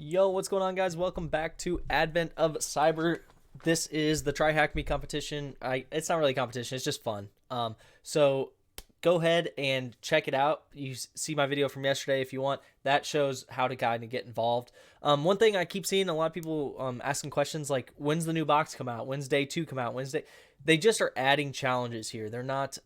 Yo, what's going on, guys? Welcome back to Advent of Cyber. This is the Try Hack Me competition. It's not really a competition; it's just fun. So go ahead and check it out. You see my video from yesterday if you want. That shows how to guide and get involved. One thing I keep seeing a lot of people asking questions like, "When's the new box come out? When's day 2 come out? Wednesday?" They just are adding challenges here. They're not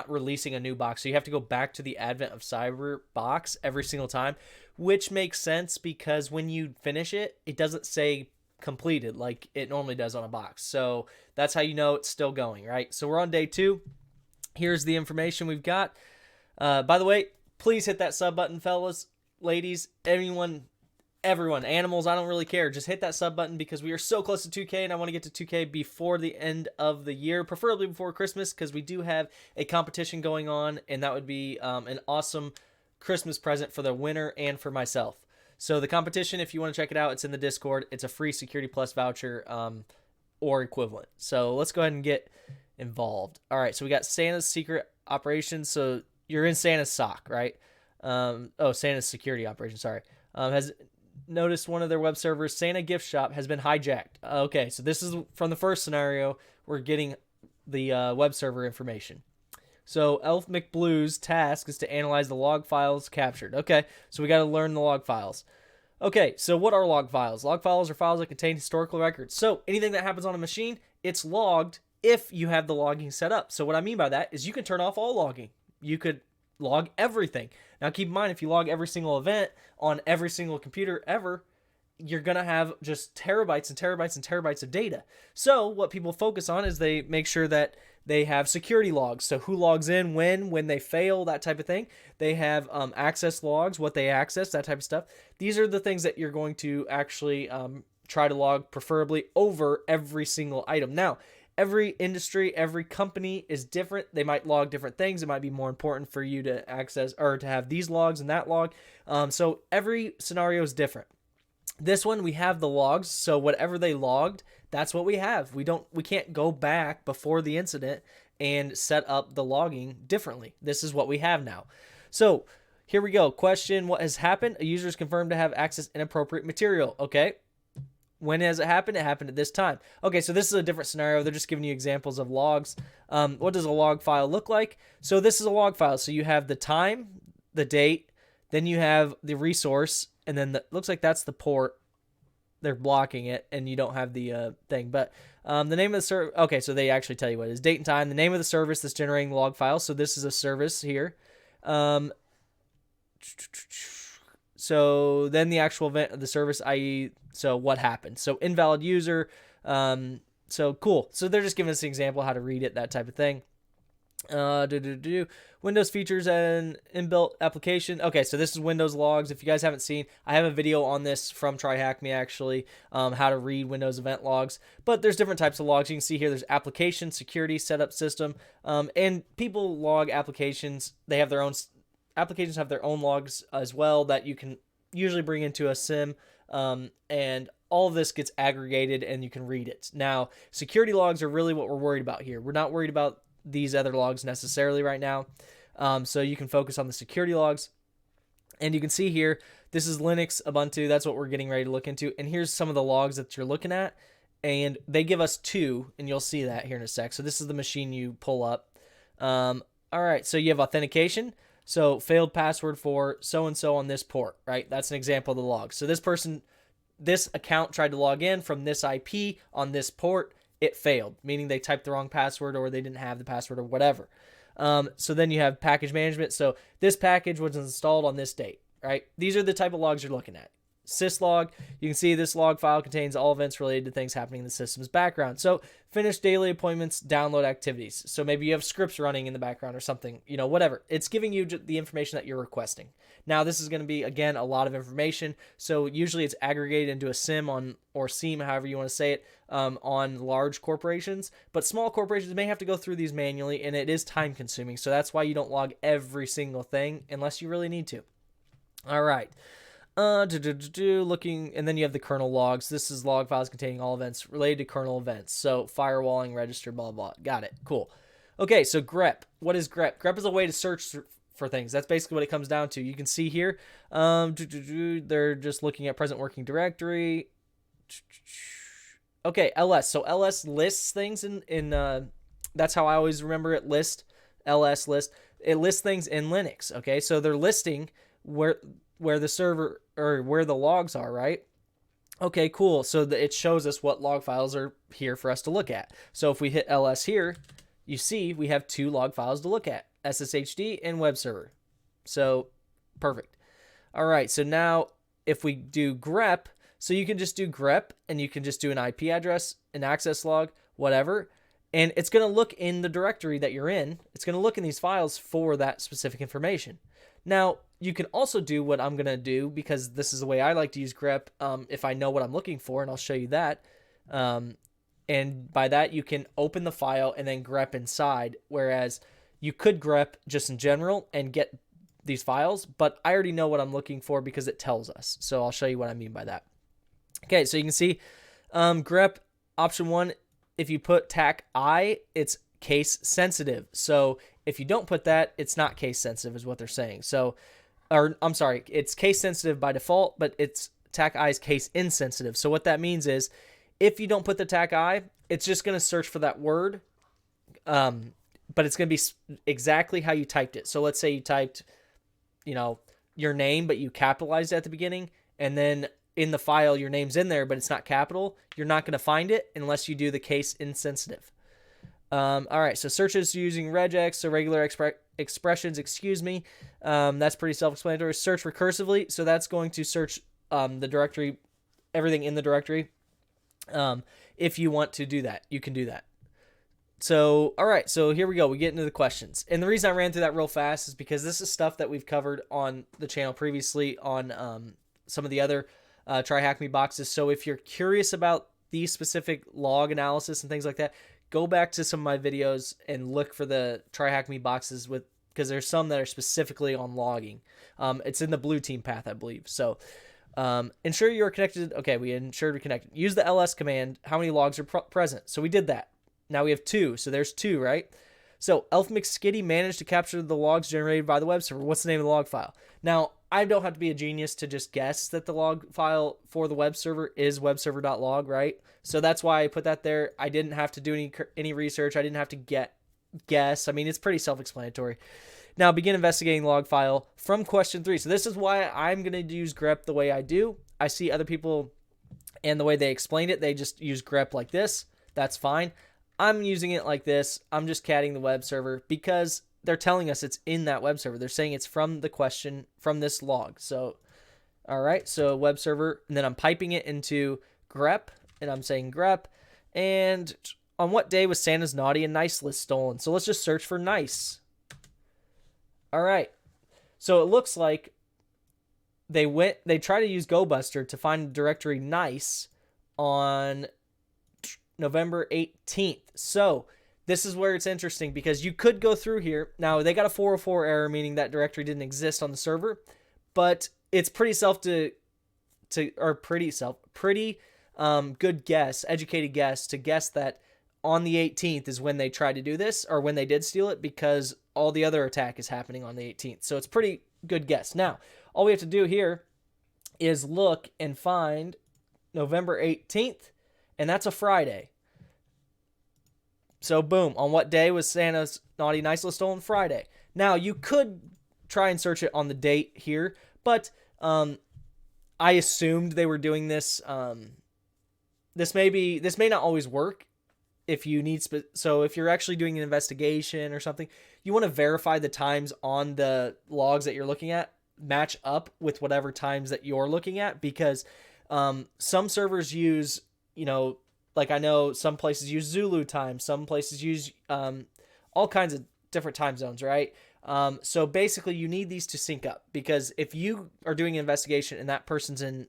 releasing a new box. So you have to go back to the Advent of Cyber box every single time, which makes sense because when you finish it, it doesn't say completed like it normally does on a box. So that's how you know it's still going, right? So we're on day 2. Here's the information we've got. By the way, please hit that sub button, fellas, ladies, everyone, animals, I don't really care. Just hit that sub button because we are so close to 2K and I want to get to 2K before the end of the year, preferably before Christmas, because we do have a competition going on, and that would be an awesome Christmas present for the winner and for myself. So the competition, if you want to check it out, it's in the Discord. It's a free Security Plus voucher or equivalent. So let's go ahead and get involved. All right, so we got Santa's secret operations. So you're in Santa's SOC, right? Santa's security operation, sorry. Has noticed one of their web servers, Santa Gift Shop, has been hijacked. Okay, so this is from the first scenario. We're getting the web server information. So Elf McBlue's task is to analyze the log files captured. Okay, so we got to learn the log files. Okay, so what are log files? Log files are files that contain historical records. So anything that happens on a machine, it's logged if you have the logging set up. So what I mean by that is you can turn off all logging. You could log everything. Now keep in mind, if you log every single event on every single computer ever, you're going to have just terabytes and terabytes and terabytes of data. So what people focus on is they make sure that they have security logs. So who logs in, when they fail, that type of thing. They have access logs, what they access, that type of stuff. These are the things that you're going to actually try to log, preferably over every single item. Now, every industry, every company is different. They might log different things. It might be more important for you to access or to have these logs and that log. So every scenario is different. This one, we have the logs, so whatever they logged, that's what we have. We can't go back before the incident and set up the logging differently. This is what we have now. So here we go. Question: what has happened? A user is confirmed to have accessed inappropriate material. Okay. When has it happened? It happened at this time. Okay, so this is a different scenario. They're just giving you examples of logs. What does a log file look like? So this is a log file. So you have the time, the date, then you have the resource, and then looks like that's the port. They're blocking it, and you don't have the thing. But the name of the service. Okay, so they actually tell you what it is. Date and time, the name of the service that's generating the log file. So this is a service here. So then the actual event of the service, i.e., so what happened? So invalid user. So cool. So they're just giving us an example how to read it, that type of thing. Windows features and inbuilt application. Okay, so this is Windows logs. If you guys haven't seen, I have a video on this from TryHackMe actually, how to read Windows event logs. But there's different types of logs. You can see here there's application, security, setup system, and people log applications. They have their own applications have their own logs as well that you can usually bring into a SIM, and all of this gets aggregated and you can read it. Now, security logs are really what we're worried about here. We're not worried about these other logs necessarily right now. So you can focus on the security logs. And you can see here, this is Linux, Ubuntu. That's what we're getting ready to look into. And here's some of the logs that you're looking at. And they give us 2, and you'll see that here in a sec. So this is the machine you pull up. All right, so you have authentication. So failed password for so-and-so on this port, right? That's an example of the log. So this account tried to log in from this IP on this port. It failed, meaning they typed the wrong password or they didn't have the password or whatever. So then you have package management. So this package was installed on this date, right? These are the type of logs you're looking at. Syslog, you can see this log file contains all events related to things happening in the system's background. So finish daily appointments, download activities. So maybe you have scripts running in the background or something, whatever. It's giving you the information that you're requesting. Now, this is going to be, again, a lot of information. So usually it's aggregated into a SIM or SIEM, however you want to say it, on large corporations. But small corporations may have to go through these manually, and it is time consuming. So that's why you don't log every single thing unless you really need to. All right. Looking, and then you have the kernel logs. This is log files containing all events related to kernel events. So firewalling, register, blah, blah. Got it. Cool. Okay, so grep. What is grep? Grep is a way to search for things. That's basically what it comes down to. You can see here, they're just looking at present working directory. Okay, ls. So ls lists things in that's how I always remember it. Ls list. It lists things in Linux. Okay, so they're listing where the server or where the logs are, right? Okay, cool. So it shows us what log files are here for us to look at. So if we hit ls here, you see we have 2 log files to look at, SSHD and web server. So perfect. All right, so now if we do grep, so you can just do grep and you can just do an IP address, an access log, whatever, and it's going to look in the directory that you're in. It's going to look in these files for that specific information. Now, you can also do what I'm going to do, because this is the way I like to use grep if I know what I'm looking for, and I'll show you that. And by that, you can open the file and then grep inside, whereas you could grep just in general and get these files, but I already know what I'm looking for because it tells us. So I'll show you what I mean by that. Okay, so you can see grep option 1, if you put TAC I, it's case sensitive. So if you don't put that, it's not case sensitive is what they're saying. So, or I'm sorry, it's case sensitive by default, but it's TAC I is case insensitive. So what that means is if you don't put the TAC I, it's just going to search for that word, but it's going to be exactly how you typed it. So let's say you typed, your name, but you capitalized it at the beginning, and then in the file, your name's in there, but it's not capital. You're not going to find it unless you do the case insensitive. All right, so searches using regex, so regular expressions, that's pretty self-explanatory. Search recursively, so that's going to search the directory, everything in the directory. If you want to do that, you can do that. So, all right, so here we go. We get into the questions. And the reason I ran through that real fast is because this is stuff that we've covered on the channel previously on some of the other TryHackMe boxes. So if you're curious about these specific log analysis and things like that, go back to some of my videos and look for the TryHackMe boxes because there's some that are specifically on logging. It's in the blue team path, I believe. So ensure you're connected. Okay, we ensured we're connected. Use the ls command. How many logs are present? So we did that. Now we have 2. So there's 2, right? So Elf McSkitty managed to capture the logs generated by the web server. What's the name of the log file? Now, I don't have to be a genius to just guess that the log file for the web server is webserver.log, right? So that's why I put that there. I didn't have to do any research. I didn't have to guess. I mean, it's pretty self-explanatory. Now, begin investigating log file from question 3. So this is why I'm going to use grep the way I do. I see other people and the way they explained it, they just use grep like this. That's fine. I'm using it like this. I'm just catting the web server because they're telling us it's in that web server. They're saying it's from the question, from this log. So, all right, so web server, and then I'm piping it into grep, and I'm saying grep, and on what day was Santa's naughty and nice list stolen? So let's just search for nice. All right, so it looks like they tried to use GoBuster to find the directory nice on November 18th. So this is where it's interesting because you could go through here. Now they got a 404 error, meaning that directory didn't exist on the server, but it's pretty good guess, educated guess to guess that on the 18th is when they tried to do this or when they did steal it, because all the other attack is happening on the 18th. So it's pretty good guess. Now, all we have to do here is look and find November 18th, and that's a Friday. So boom, on what day was Santa's naughty nice list stolen? Friday. Now you could try and search it on the date here, but I assumed they were doing this. This may not always work if you need. So if you're actually doing an investigation or something, you want to verify the times on the logs that you're looking at match up with whatever times that you're looking at, because some servers use, like I know some places use Zulu time, some places use all kinds of different time zones, right? So basically you need these to sync up, because if you are doing an investigation and that person's in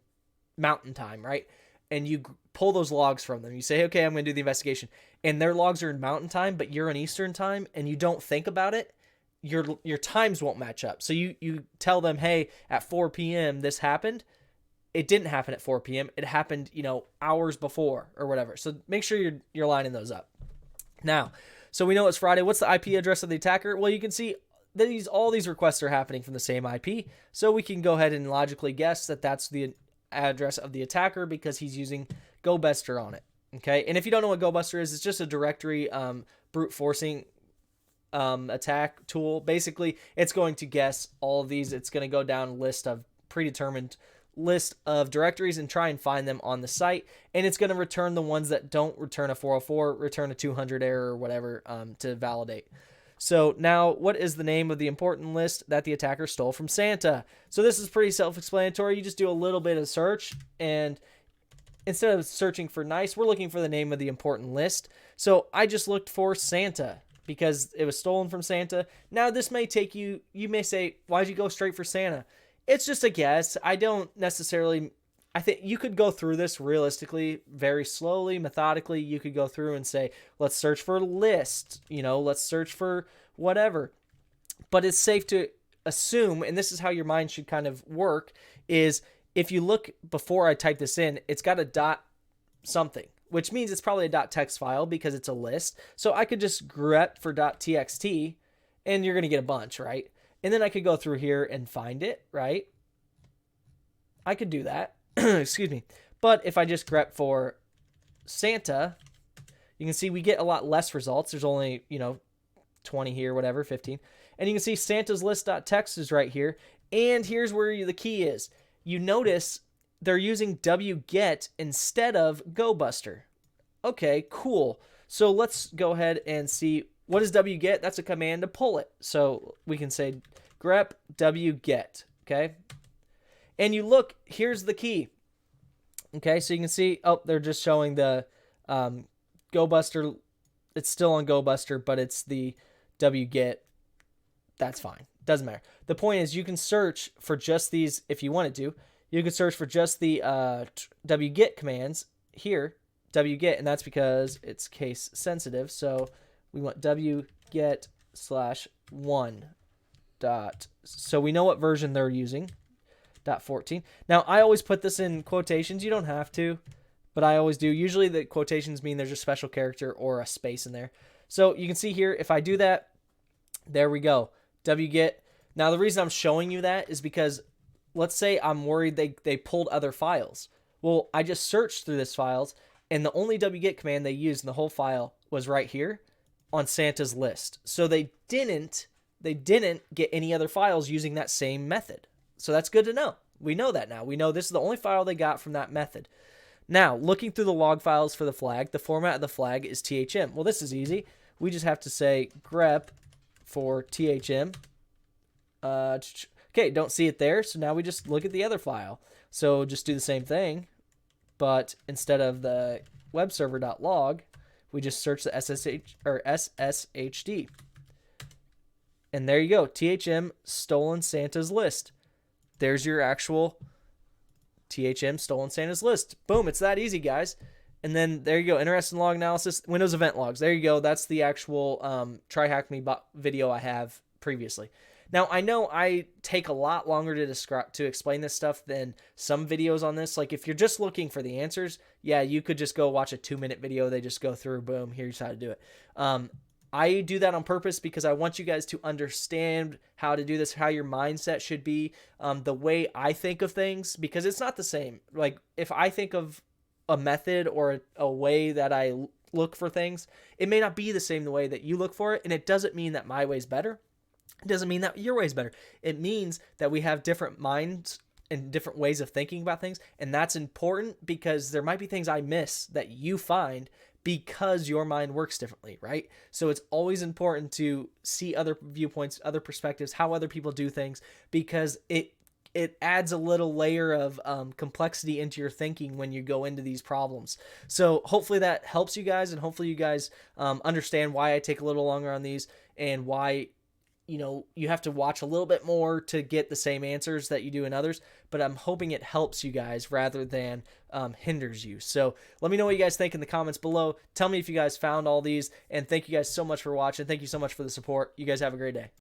mountain time, right? And you pull those logs from them, you say, okay, I'm going to do the investigation, and their logs are in mountain time, but you're in Eastern time and you don't think about it, your times won't match up. So you tell them, hey, at 4 p.m. this happened. It didn't happen at 4 p.m. It happened, hours before or whatever. So make sure you're lining those up. Now, so we know it's Friday. What's the IP address of the attacker? Well, you can see all these requests are happening from the same IP, so we can go ahead and logically guess that that's the address of the attacker because he's using GoBuster on it. Okay, and if you don't know what GoBuster is, it's just a directory brute forcing attack tool. Basically, it's going to guess all of these. It's going to go down a list of predetermined list of directories and try and find them on the site, and it's going to return the ones that don't return a 404, return a 200 error or whatever to validate. So now, what is the name of the important list that the attacker stole from Santa? So this is pretty self-explanatory. You just do a little bit of search, and instead of searching for nice, we're looking for the name of the important list. So I just looked for Santa because it was stolen from Santa. Now this may take you may say, why'd you go straight for Santa? It's just a guess. I think you could go through this realistically, very slowly, methodically. You could go through and say, let's search for list, let's search for whatever. But it's safe to assume, and this is how your mind should kind of work, is if you look before I type this in, it's got a dot something, which means it's probably a dot text file because it's a list. So I could just grep for dot txt, and you're going to get a bunch, right? And then I could go through here and find it, right? I could do that. Excuse me. But if I just grep for Santa, you can see we get a lot less results. There's only, 20 here, whatever, 15. And you can see Santa's list.txt is right here. And here's where the key is. You notice they're using wget instead of GoBuster. Okay, cool. So let's go ahead and see, what is wget? That's a command to pull it. So we can say grep wget, okay? And you look, here's the key. Okay, so you can see, they're just showing the GoBuster. It's still on GoBuster, but it's the wget. That's fine. Doesn't matter. The point is you can search for just these if you wanted to. You could search for just the wget commands here, wget, and that's because it's case sensitive. So we want wget /1 dot. So we know what version they're using. .14. Now, I always put this in quotations. You don't have to, but I always do. Usually the quotations mean there's a special character or a space in there. So you can see here, if I do that, there we go. wget. Now, the reason I'm showing you that is because let's say I'm worried they pulled other files. Well, I just searched through this files, and the only wget command they used in the whole file was right here on Santa's list. So they didn't get any other files using that same method. So that's good to know. We know that now. We know this is the only file they got from that method. Now, looking through the log files for the flag, the format of the flag is THM. Well, this is easy. We just have to say grep for THM. Okay, don't see it there, so now we just look at the other file. So just do the same thing, but instead of the web server.log, we just search the SSHD. And there you go, THM stolen Santa's list. There's your actual THM stolen Santa's list. Boom, it's that easy, guys. And then there you go, interesting log analysis, Windows event logs. There you go, that's the actual Try Hack Me video I have previously. Now, I know I take a lot longer to explain this stuff than some videos on this. Like, if you're just looking for the answers, yeah, you could just go watch a 2-minute video. They just go through, boom, here's how to do it. I do that on purpose because I want you guys to understand how to do this, how your mindset should be, the way I think of things, because it's not the same. Like, if I think of a method or a way that I look for things, it may not be the same the way that you look for it, and it doesn't mean that my way's better. It doesn't mean that your way's better. It means that we have different minds and different ways of thinking about things, and that's important because there might be things I miss that you find because your mind works differently, right? So it's always important to see other viewpoints, other perspectives, how other people do things, because it adds a little layer of complexity into your thinking when you go into these problems. So hopefully that helps you guys, and hopefully you guys understand why I take a little longer on these and why you have to watch a little bit more to get the same answers that you do in others, but I'm hoping it helps you guys rather than hinders you. So let me know what you guys think in the comments below. Tell me if you guys found all these, and thank you guys so much for watching. Thank you so much for the support. You guys have a great day.